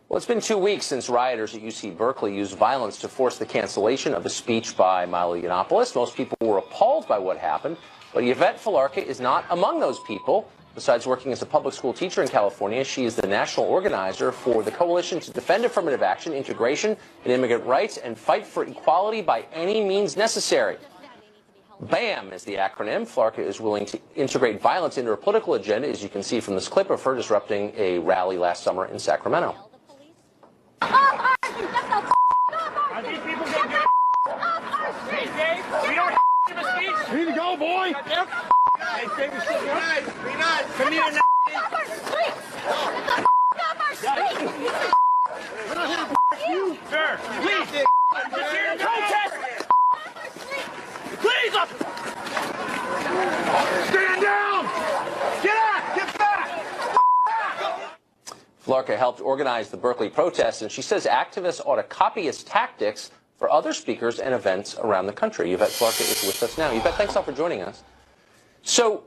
Well, it's been 2 weeks since rioters at UC Berkeley used violence to force the cancellation of a speech by Milo Yiannopoulos. Most people were appalled by what happened, but Yvette Falarca is not among those people. Besides working as a public school teacher in California, she is the national organizer for the Coalition to Defend Affirmative Action, Integration, and Immigrant Rights, and Fight for Equality by Any Means Necessary. BAM is the acronym. Falarca is willing to integrate violence into her political agenda, as you can see from this clip of her disrupting a rally last summer in Sacramento. Are these people going to get off our street? We don't have to give a speech. Here you go, boy. Hey, save your shit, guys. Be nice. Come here now. Off our streets. Get the off our streets. We're not here to you. Sir, please. Just here to protest. Please, officer. Stand down. Get out. Get back. Falarca helped organize the Berkeley protests, and she says activists ought to copy his tactics for other speakers and events around the country. Yvette Falarca is with us now. Yvette, thanks all for joining us. So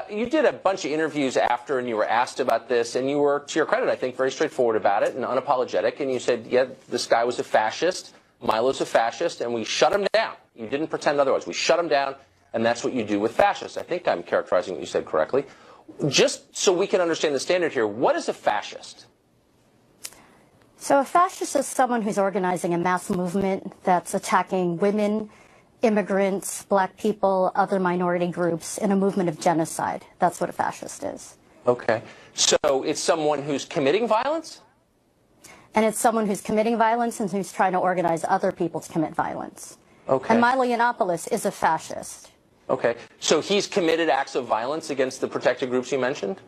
you did a bunch of interviews after, and you were asked about this, and you were, to your credit, I think, very straightforward about it and unapologetic, and you said, yeah, this guy was a fascist, Milo's a fascist, and we shut him down. You didn't pretend otherwise. We shut him down, and that's what you do with fascists. I think I'm characterizing what you said correctly. Just so we can understand the standard here, what is a fascist? So a fascist is someone who's organizing a mass movement that's attacking women, immigrants, black people, other minority groups in a movement of genocide. That's what a fascist is. Okay. So it's someone who's committing violence? And it's someone who's committing violence and who's trying to organize other people to commit violence. Okay. And Milo Yiannopoulos is a fascist. Okay. So he's committed acts of violence against the protected groups you mentioned?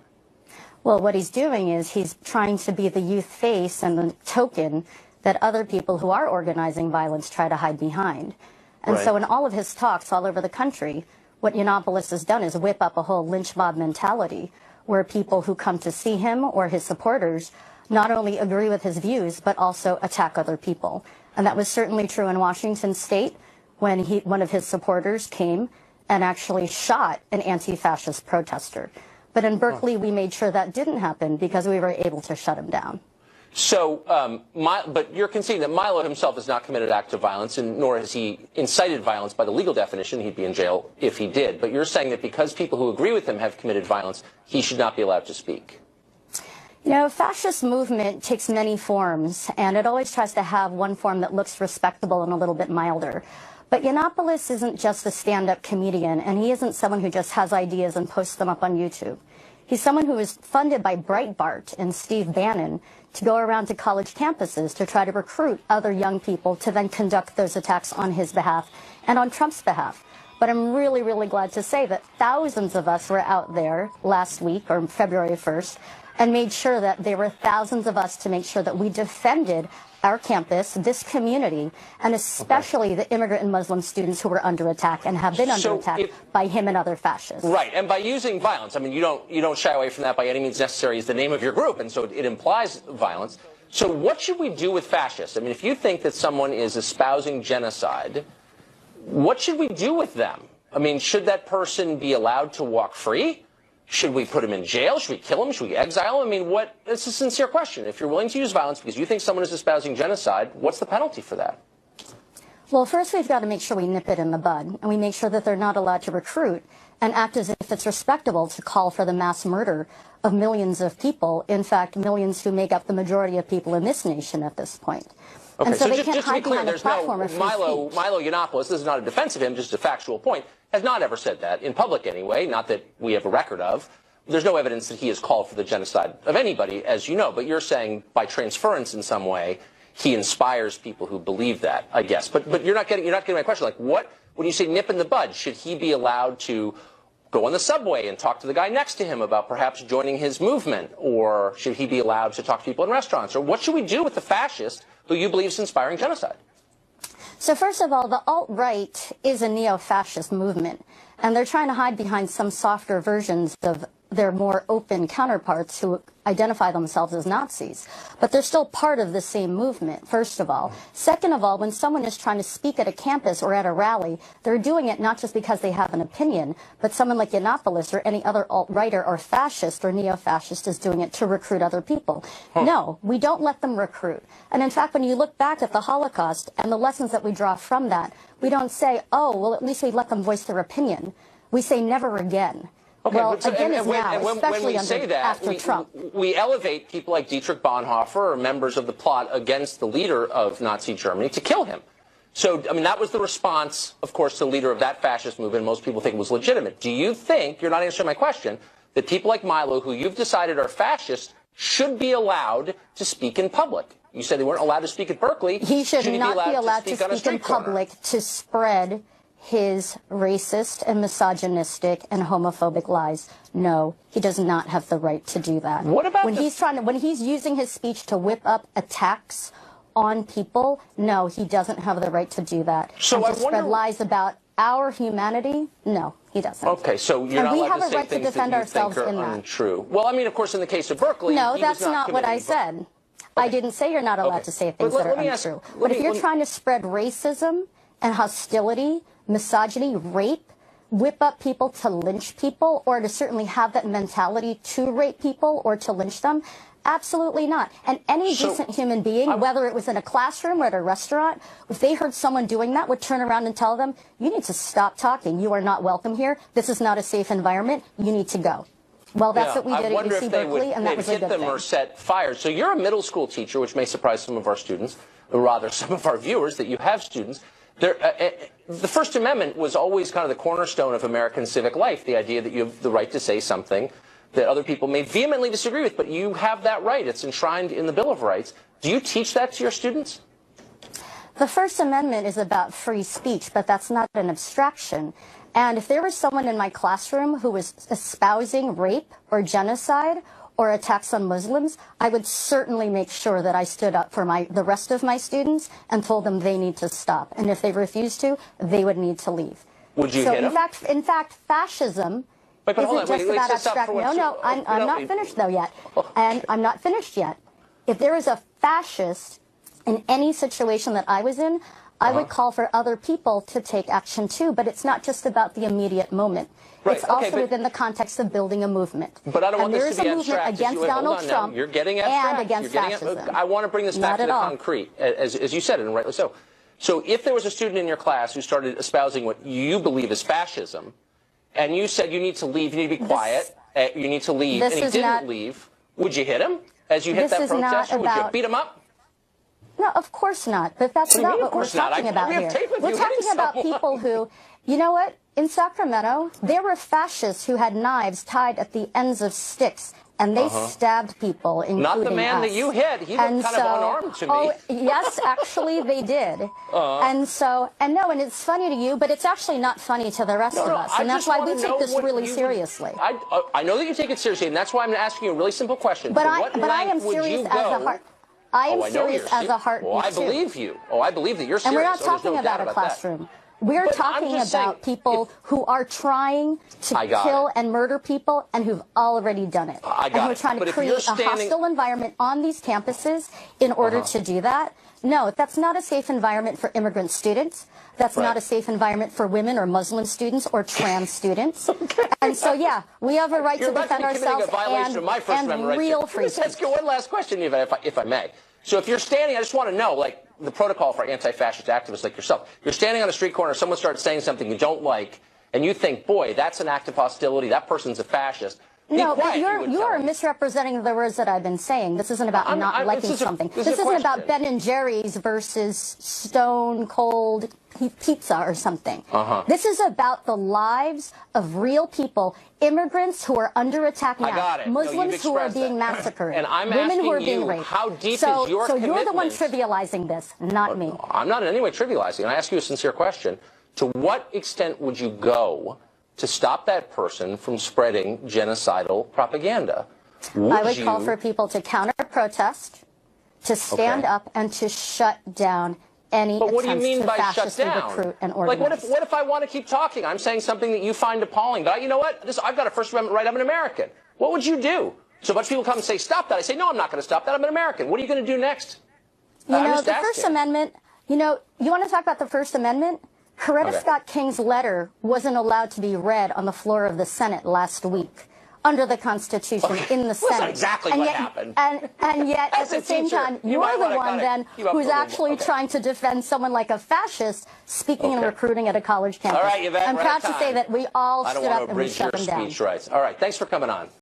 Well, what he's doing is he's trying to be the youth face and the token that other people who are organizing violence try to hide behind. And right. So in all of his talks all over the country, what Yiannopoulos has done is whip up a whole lynch mob mentality where people who come to see him or his supporters not only agree with his views, but also attack other people. And that was certainly true in Washington State when one of his supporters came and actually shot an anti-fascist protester. But in Berkeley, we made sure that didn't happen because we were able to shut him down. So, but you're conceding that Milo himself has not committed acts of violence, and nor has he incited violence by the legal definition. He'd be in jail if he did. But you're saying that because people who agree with him have committed violence, he should not be allowed to speak. You know, fascist movement takes many forms, and it always tries to have one form that looks respectable and a little bit milder. But Yiannopoulos isn't just a stand-up comedian, and he isn't someone who just has ideas and posts them up on YouTube. He's someone who is funded by Breitbart and Steve Bannon to go around to college campuses to try to recruit other young people to then conduct those attacks on his behalf and on Trump's behalf. But I'm really, really glad to say that thousands of us were out there last week, or February 1st, and made sure that there were thousands of us to make sure that we defended our campus, this community, and especially the immigrant and Muslim students who were under attack and have been under attack by him and other fascists. Right, and by using violence, I mean, you don't shy away from that by any means necessary is the name of your group, and so it implies violence. So what should we do with fascists? I mean, if you think that someone is espousing genocide, what should we do with them? I mean, should that person be allowed to walk free? Should we put him in jail? Should we kill him? Should we exile him? I mean, it's a sincere question. If you're willing to use violence because you think someone is espousing genocide, what's the penalty for that? Well, first we've got to make sure we nip it in the bud, and we make sure that they're not allowed to recruit and act as if it's respectable to call for the mass murder of millions of people, in fact, millions who make up the majority of people in this nation at this point. Okay, and so they just can't to be hide clear, behind a there's platform of free Milo speech. Yiannopoulos, this is not a defense of him, just a factual point, has not ever said that, in public anyway, not that we have a record of. There's no evidence that he has called for the genocide of anybody, as you know, but you're saying by transference in some way, he inspires people who believe that, I guess. But you're not getting my question. Like, when you say nip in the bud, should he be allowed to go on the subway and talk to the guy next to him about perhaps joining his movement? Or should he be allowed to talk to people in restaurants? Or what should we do with the fascist who you believe is inspiring genocide? So first of all, the alt-right is a neo-fascist movement, and they're trying to hide behind some softer versions of their more open counterparts who identify themselves as Nazis. But they're still part of the same movement, first of all. Second of all, when someone is trying to speak at a campus or at a rally, they're doing it not just because they have an opinion, but someone like Yiannopoulos or any other alt-righter or fascist or neo-fascist is doing it to recruit other people. No, we don't let them recruit. And in fact, when you look back at the Holocaust and the lessons that we draw from that, we don't say, oh, well, at least we let them voice their opinion. We say never again. Okay, well, but so, again and is now, when especially we say that, after Trump. We elevate people like Dietrich Bonhoeffer or members of the plot against the leader of Nazi Germany to kill him. So, I mean, that was the response, of course, to the leader of that fascist movement. Most people think it was legitimate. Do you think, you're not answering my question, that people like Milo, who you've decided are fascists, should be allowed to speak in public? You said they weren't allowed to speak at Berkeley. He should not be allowed to speak in public to spread his racist and misogynistic and homophobic lies. No, he does not have the right to do that. What about when he's using his speech to whip up attacks on people? No, he doesn't have the right to do that. So and to spread lies about our humanity? No, he doesn't. Okay, so you're not allowed to say things that you think are untrue. Well, I mean, of course, in the case of Berkeley, no, that's not what I said. I didn't say you're not allowed to say things that are untrue. But if you're trying to spread racism and hostility, misogyny, rape, whip up people to lynch people, or to certainly have that mentality to rape people or to lynch them, absolutely not. And any decent human being, whether it was in a classroom or at a restaurant, if they heard someone doing that, would turn around and tell them, you need to stop talking. You are not welcome here. This is not a safe environment. You need to go. Well, that's what we did at UC Berkeley, and that was a good thing. Or set fires. So you're a middle school teacher, which may surprise some of our students, or rather some of our viewers, that you have students. The First Amendment was always kind of the cornerstone of American civic life, the idea that you have the right to say something that other people may vehemently disagree with, but you have that right. It's enshrined in the Bill of Rights. Do you teach that to your students? The First Amendment is about free speech, but that's not an abstraction. And if there was someone in my classroom who was espousing rape or genocide or attacks on Muslims, I would certainly make sure that I stood up for the rest of my students and told them they need to stop. And if they refused to, they would need to leave. Would you hit them? In fact, fascism isn't just about abstract. No, I'm not finished though yet. And I'm not finished yet. If there is a fascist in any situation that I was in, I would call for other people to take action too, but it's not just about the immediate moment. Right. It's also within the context of building a movement. But I don't want this to be abstract. There is a movement against Donald Trump You're getting abstract. and against fascism. I want to bring this back to the concrete, as you said, and rightly so. So if there was a student in your class who started espousing what you believe is fascism, and you said you need to leave, you need to be quiet, you need to leave, and he didn't leave, would you hit him as you hit that protester? Would you beat him up? No, of course not. But that's not what we're talking about here. We're talking about people who, you know what? In Sacramento, there were fascists who had knives tied at the ends of sticks, and they stabbed people, including Not the man that you hit. He looked kind of unarmed to me. Oh, yes, actually, they did. And it's funny to you, but it's actually not funny to the rest of us. And that's why we take this really seriously. I know that you take it seriously, and that's why I'm asking you a really simple question. But I am serious as a heart. I am serious as a heartbeat. Oh, I believe you. Oh, I believe that you're serious. And we're not talking about a classroom. We're talking about people who are trying to kill and murder people and who've already done it. And who are trying to create a hostile environment on these campuses in order to do that. No, that's not a safe environment for immigrant students. That's not a safe environment for women or Muslim students or trans students. And so, yeah, we have a right to defend ourselves and real free speech. Let's ask you one last question, if I may. So if you're standing, I just want to know, like, the protocol for anti-fascist activists like yourself. You're standing on a street corner, someone starts saying something you don't like, and you think, boy, that's an act of hostility, that person's a fascist. No, but you are misrepresenting the words that I've been saying. This isn't about not liking something. This isn't about Ben & Jerry's versus Stone Cold Pizza or something. This is about the lives of real people, immigrants who are under attack now, Muslims who are being massacred, and I'm women who are asking being you, raped. how deep is your commitment? So you're the one trivializing this, not me. I'm not in any way trivializing. And I ask you a sincere question. To what extent would you go to stop that person from spreading genocidal propaganda? I would call for people to counter-protest, to stand up, and to shut down any But what do you attempts mean to by shut fascistly down? recruit and Like, organize. what if I want to keep talking? I'm saying something that you find appalling, but you know what? I've got a First Amendment right. I'm an American. What would you do? So a bunch of people come and say, stop that. I say, no, I'm not going to stop that. I'm an American. What are you going to do next? You I'm know, just the asking. First Amendment, you want to talk about the First Amendment? Coretta Okay. Scott King's letter wasn't allowed to be read on the floor of the Senate last week under the Constitution in the Well, Senate. that's not exactly and what yet, happened. And yet, at As a the same teacher, time, you you're might the wanna one kinda then keep up who's a little actually more. Okay. trying to defend someone like a fascist speaking and Okay. recruiting at a college campus. All right, Yvette, I'm we're proud out of to say time. that we all I don't stood want up to and we abridge shut your them down. speech rights. All right, thanks for coming on.